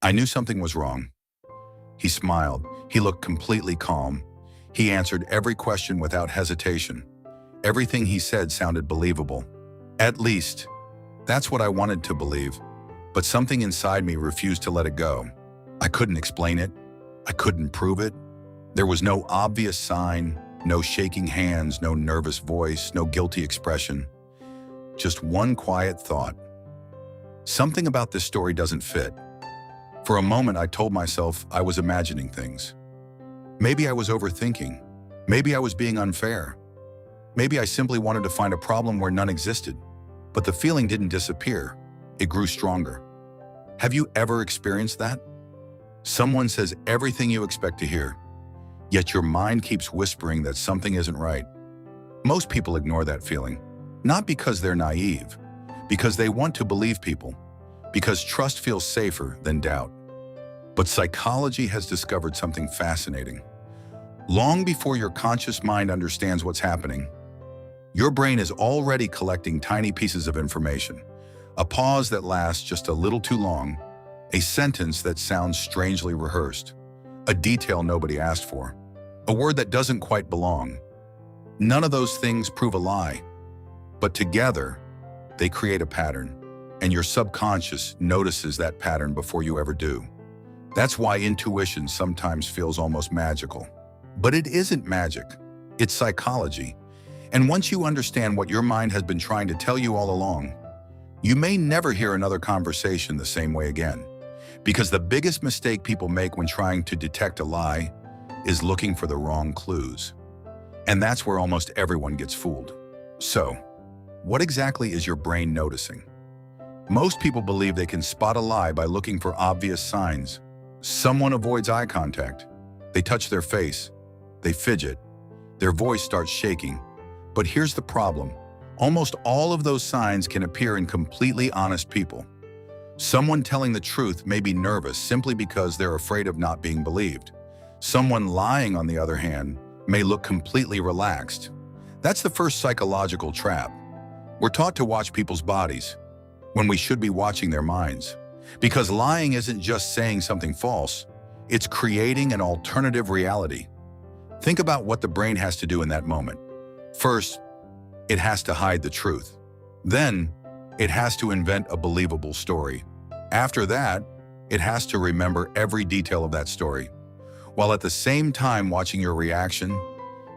I knew something was wrong. He smiled. He looked completely calm. He answered every question without hesitation. Everything he said sounded believable. At least, that's what I wanted to believe. But something inside me refused to let it go. I couldn't explain it. I couldn't prove it. There was no obvious sign, no shaking hands, no nervous voice, no guilty expression. Just one quiet thought. Something about this story doesn't fit. For a moment, I told myself I was imagining things. Maybe I was overthinking. Maybe I was being unfair. Maybe I simply wanted to find a problem where none existed. But the feeling didn't disappear. It grew stronger. Have you ever experienced that? Someone says everything you expect to hear, yet your mind keeps whispering that something isn't right. Most people ignore that feeling, not because they're naive, because they want to believe people, because trust feels safer than doubt. But psychology has discovered something fascinating. Long before your conscious mind understands what's happening, your brain is already collecting tiny pieces of information. A pause that lasts just a little too long, a sentence that sounds strangely rehearsed, a detail nobody asked for, a word that doesn't quite belong. None of those things prove a lie, but together, they create a pattern, and your subconscious notices that pattern before you ever do. That's why intuition sometimes feels almost magical. But it isn't magic, it's psychology. And once you understand what your mind has been trying to tell you all along, you may never hear another conversation the same way again. Because the biggest mistake people make when trying to detect a lie is looking for the wrong clues. And that's where almost everyone gets fooled. So, what exactly is your brain noticing? Most people believe they can spot a lie by looking for obvious signs. Someone avoids eye contact. They touch their face. They fidget. Their voice starts shaking. But here's the problem. Almost all of those signs can appear in completely honest people. Someone telling the truth may be nervous simply because they're afraid of not being believed. Someone lying, on the other hand, may look completely relaxed. That's the first psychological trap. We're taught to watch people's bodies when we should be watching their minds. Because lying isn't just saying something false, it's creating an alternative reality. Think about what the brain has to do in that moment. First, it has to hide the truth. Then, it has to invent a believable story. After that, it has to remember every detail of that story, while at the same time watching your reaction,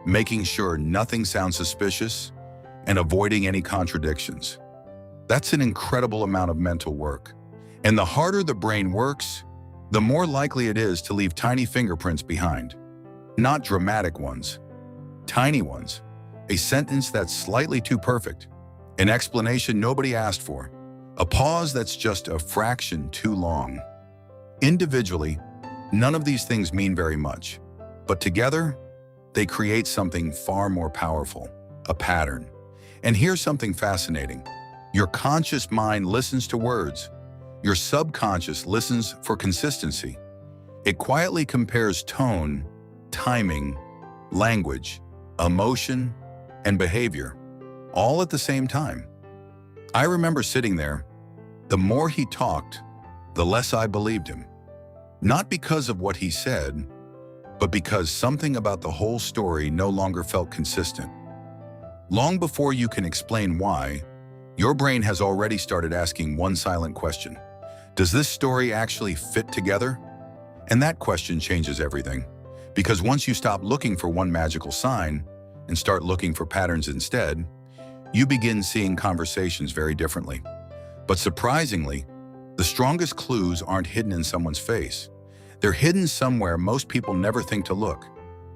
making sure nothing sounds suspicious, and avoiding any contradictions. That's an incredible amount of mental work. And the harder the brain works, the more likely it is to leave tiny fingerprints behind. Not dramatic ones, tiny ones. A sentence that's slightly too perfect. An explanation nobody asked for. A pause that's just a fraction too long. Individually, none of these things mean very much. But together, they create something far more powerful, a pattern. And here's something fascinating. Your conscious mind listens to words. Your subconscious listens for consistency. It quietly compares tone, timing, language, emotion, and behavior, all at the same time. I remember sitting there. The more he talked, the less I believed him. Not because of what he said, but because something about the whole story no longer felt consistent. Long before you can explain why, your brain has already started asking one silent question. Does this story actually fit together? And that question changes everything. Because once you stop looking for one magical sign and start looking for patterns instead, you begin seeing conversations very differently. But surprisingly, the strongest clues aren't hidden in someone's face. They're hidden somewhere most people never think to look.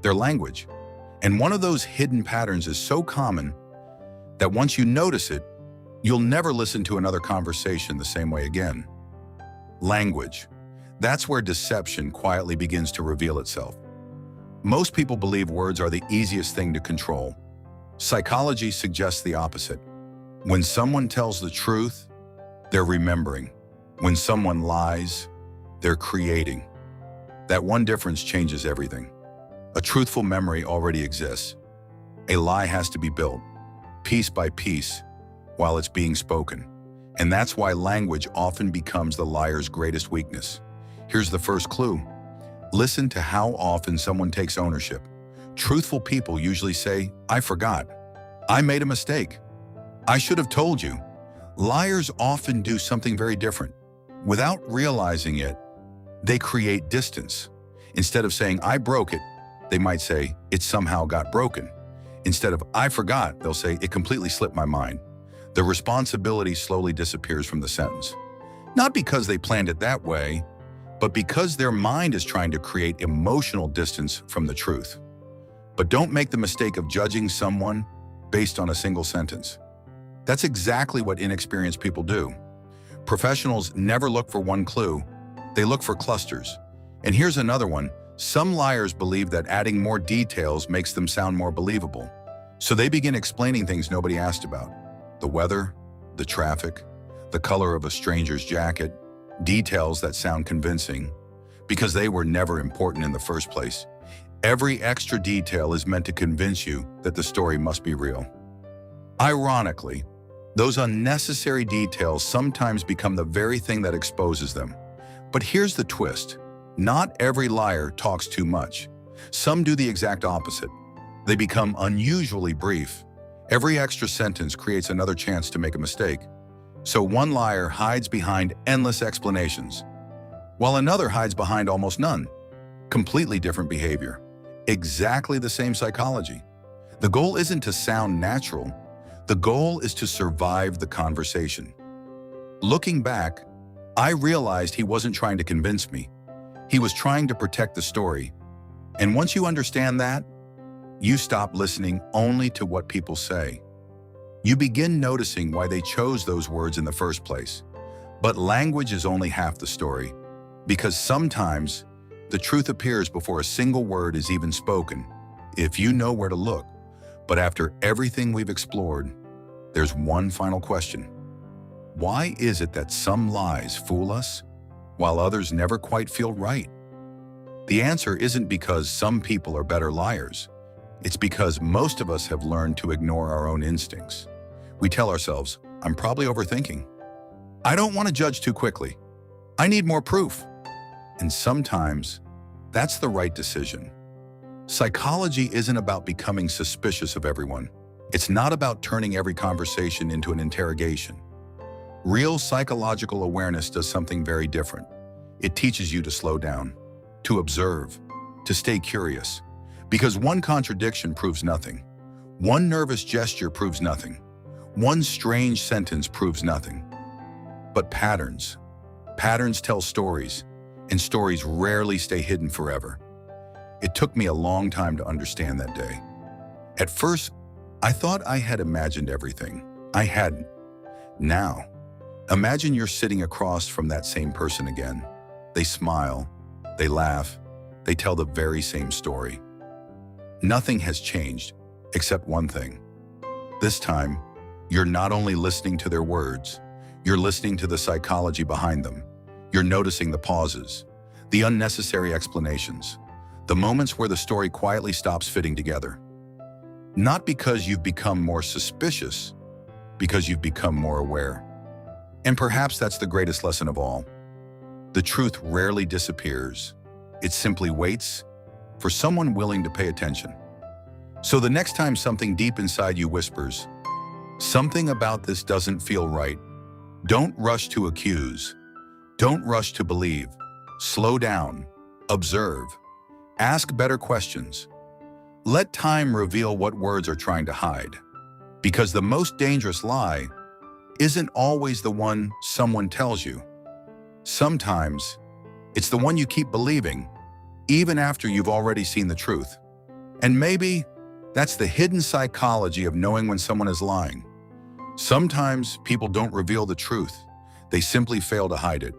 Their language. And one of those hidden patterns is so common that once you notice it, you'll never listen to another conversation the same way again. Language. That's where deception quietly begins to reveal itself. Most people believe words are the easiest thing to control. Psychology suggests the opposite. When someone tells the truth, they're remembering. When someone lies, they're creating. That one difference changes everything. A truthful memory already exists. A lie has to be built, piece by piece, while it's being spoken. And that's why language often becomes the liar's greatest weakness. Here's the first clue. Listen to how often someone takes ownership. Truthful people usually say, "I forgot. I made a mistake. I should have told you." Liars often do something very different. Without realizing it, they create distance. Instead of saying, "I broke it," they might say, "It somehow got broken." Instead of "I forgot," they'll say, "It completely slipped my mind." The responsibility slowly disappears from the sentence. Not because they planned it that way, but because their mind is trying to create emotional distance from the truth. But don't make the mistake of judging someone based on a single sentence. That's exactly what inexperienced people do. Professionals never look for one clue, they look for clusters. And here's another one. Some liars believe that adding more details makes them sound more believable. So they begin explaining things nobody asked about. The weather, the traffic, the color of a stranger's jacket, details that sound convincing because they were never important in the first place. Every extra detail is meant to convince you that the story must be real. Ironically, those unnecessary details sometimes become the very thing that exposes them. But here's the twist. Not every liar talks too much. Some do the exact opposite. They become unusually brief. Every extra sentence creates another chance to make a mistake. So one liar hides behind endless explanations, while another hides behind almost none. Completely different behavior. Exactly the same psychology. The goal isn't to sound natural. The goal is to survive the conversation. Looking back, I realized he wasn't trying to convince me. He was trying to protect the story. And once you understand that, you stop listening only to what people say. You begin noticing why they chose those words in the first place. But language is only half the story, because sometimes the truth appears before a single word is even spoken, if you know where to look. But after everything we've explored, there's one final question. Why is it that some lies fool us, while others never quite feel right? The answer isn't because some people are better liars. It's because most of us have learned to ignore our own instincts. We tell ourselves, "I'm probably overthinking. I don't want to judge too quickly. I need more proof." And sometimes, that's the right decision. Psychology isn't about becoming suspicious of everyone. It's not about turning every conversation into an interrogation. Real psychological awareness does something very different. It teaches you to slow down, to observe, to stay curious. Because one contradiction proves nothing. One nervous gesture proves nothing. One strange sentence proves nothing. But patterns tell stories, and stories rarely stay hidden forever. It took me a long time to understand that day. At first, I thought I had imagined everything. I hadn't. Now, imagine you're sitting across from that same person again. They smile, they laugh, they tell the very same story. Nothing has changed, except one thing. This time, you're not only listening to their words, you're listening to the psychology behind them. You're noticing the pauses, the unnecessary explanations, the moments where the story quietly stops fitting together. Not because you've become more suspicious, because you've become more aware. And perhaps that's the greatest lesson of all. The truth rarely disappears. It simply waits for someone willing to pay attention. So the next time something deep inside you whispers, "Something about this doesn't feel right," don't rush to accuse. Don't rush to believe. Slow down. Observe. Ask better questions. Let time reveal what words are trying to hide. Because the most dangerous lie isn't always the one someone tells you. Sometimes, it's the one you keep believing, even after you've already seen the truth. And maybe that's the hidden psychology of knowing when someone is lying. Sometimes people don't reveal the truth. They simply fail to hide it.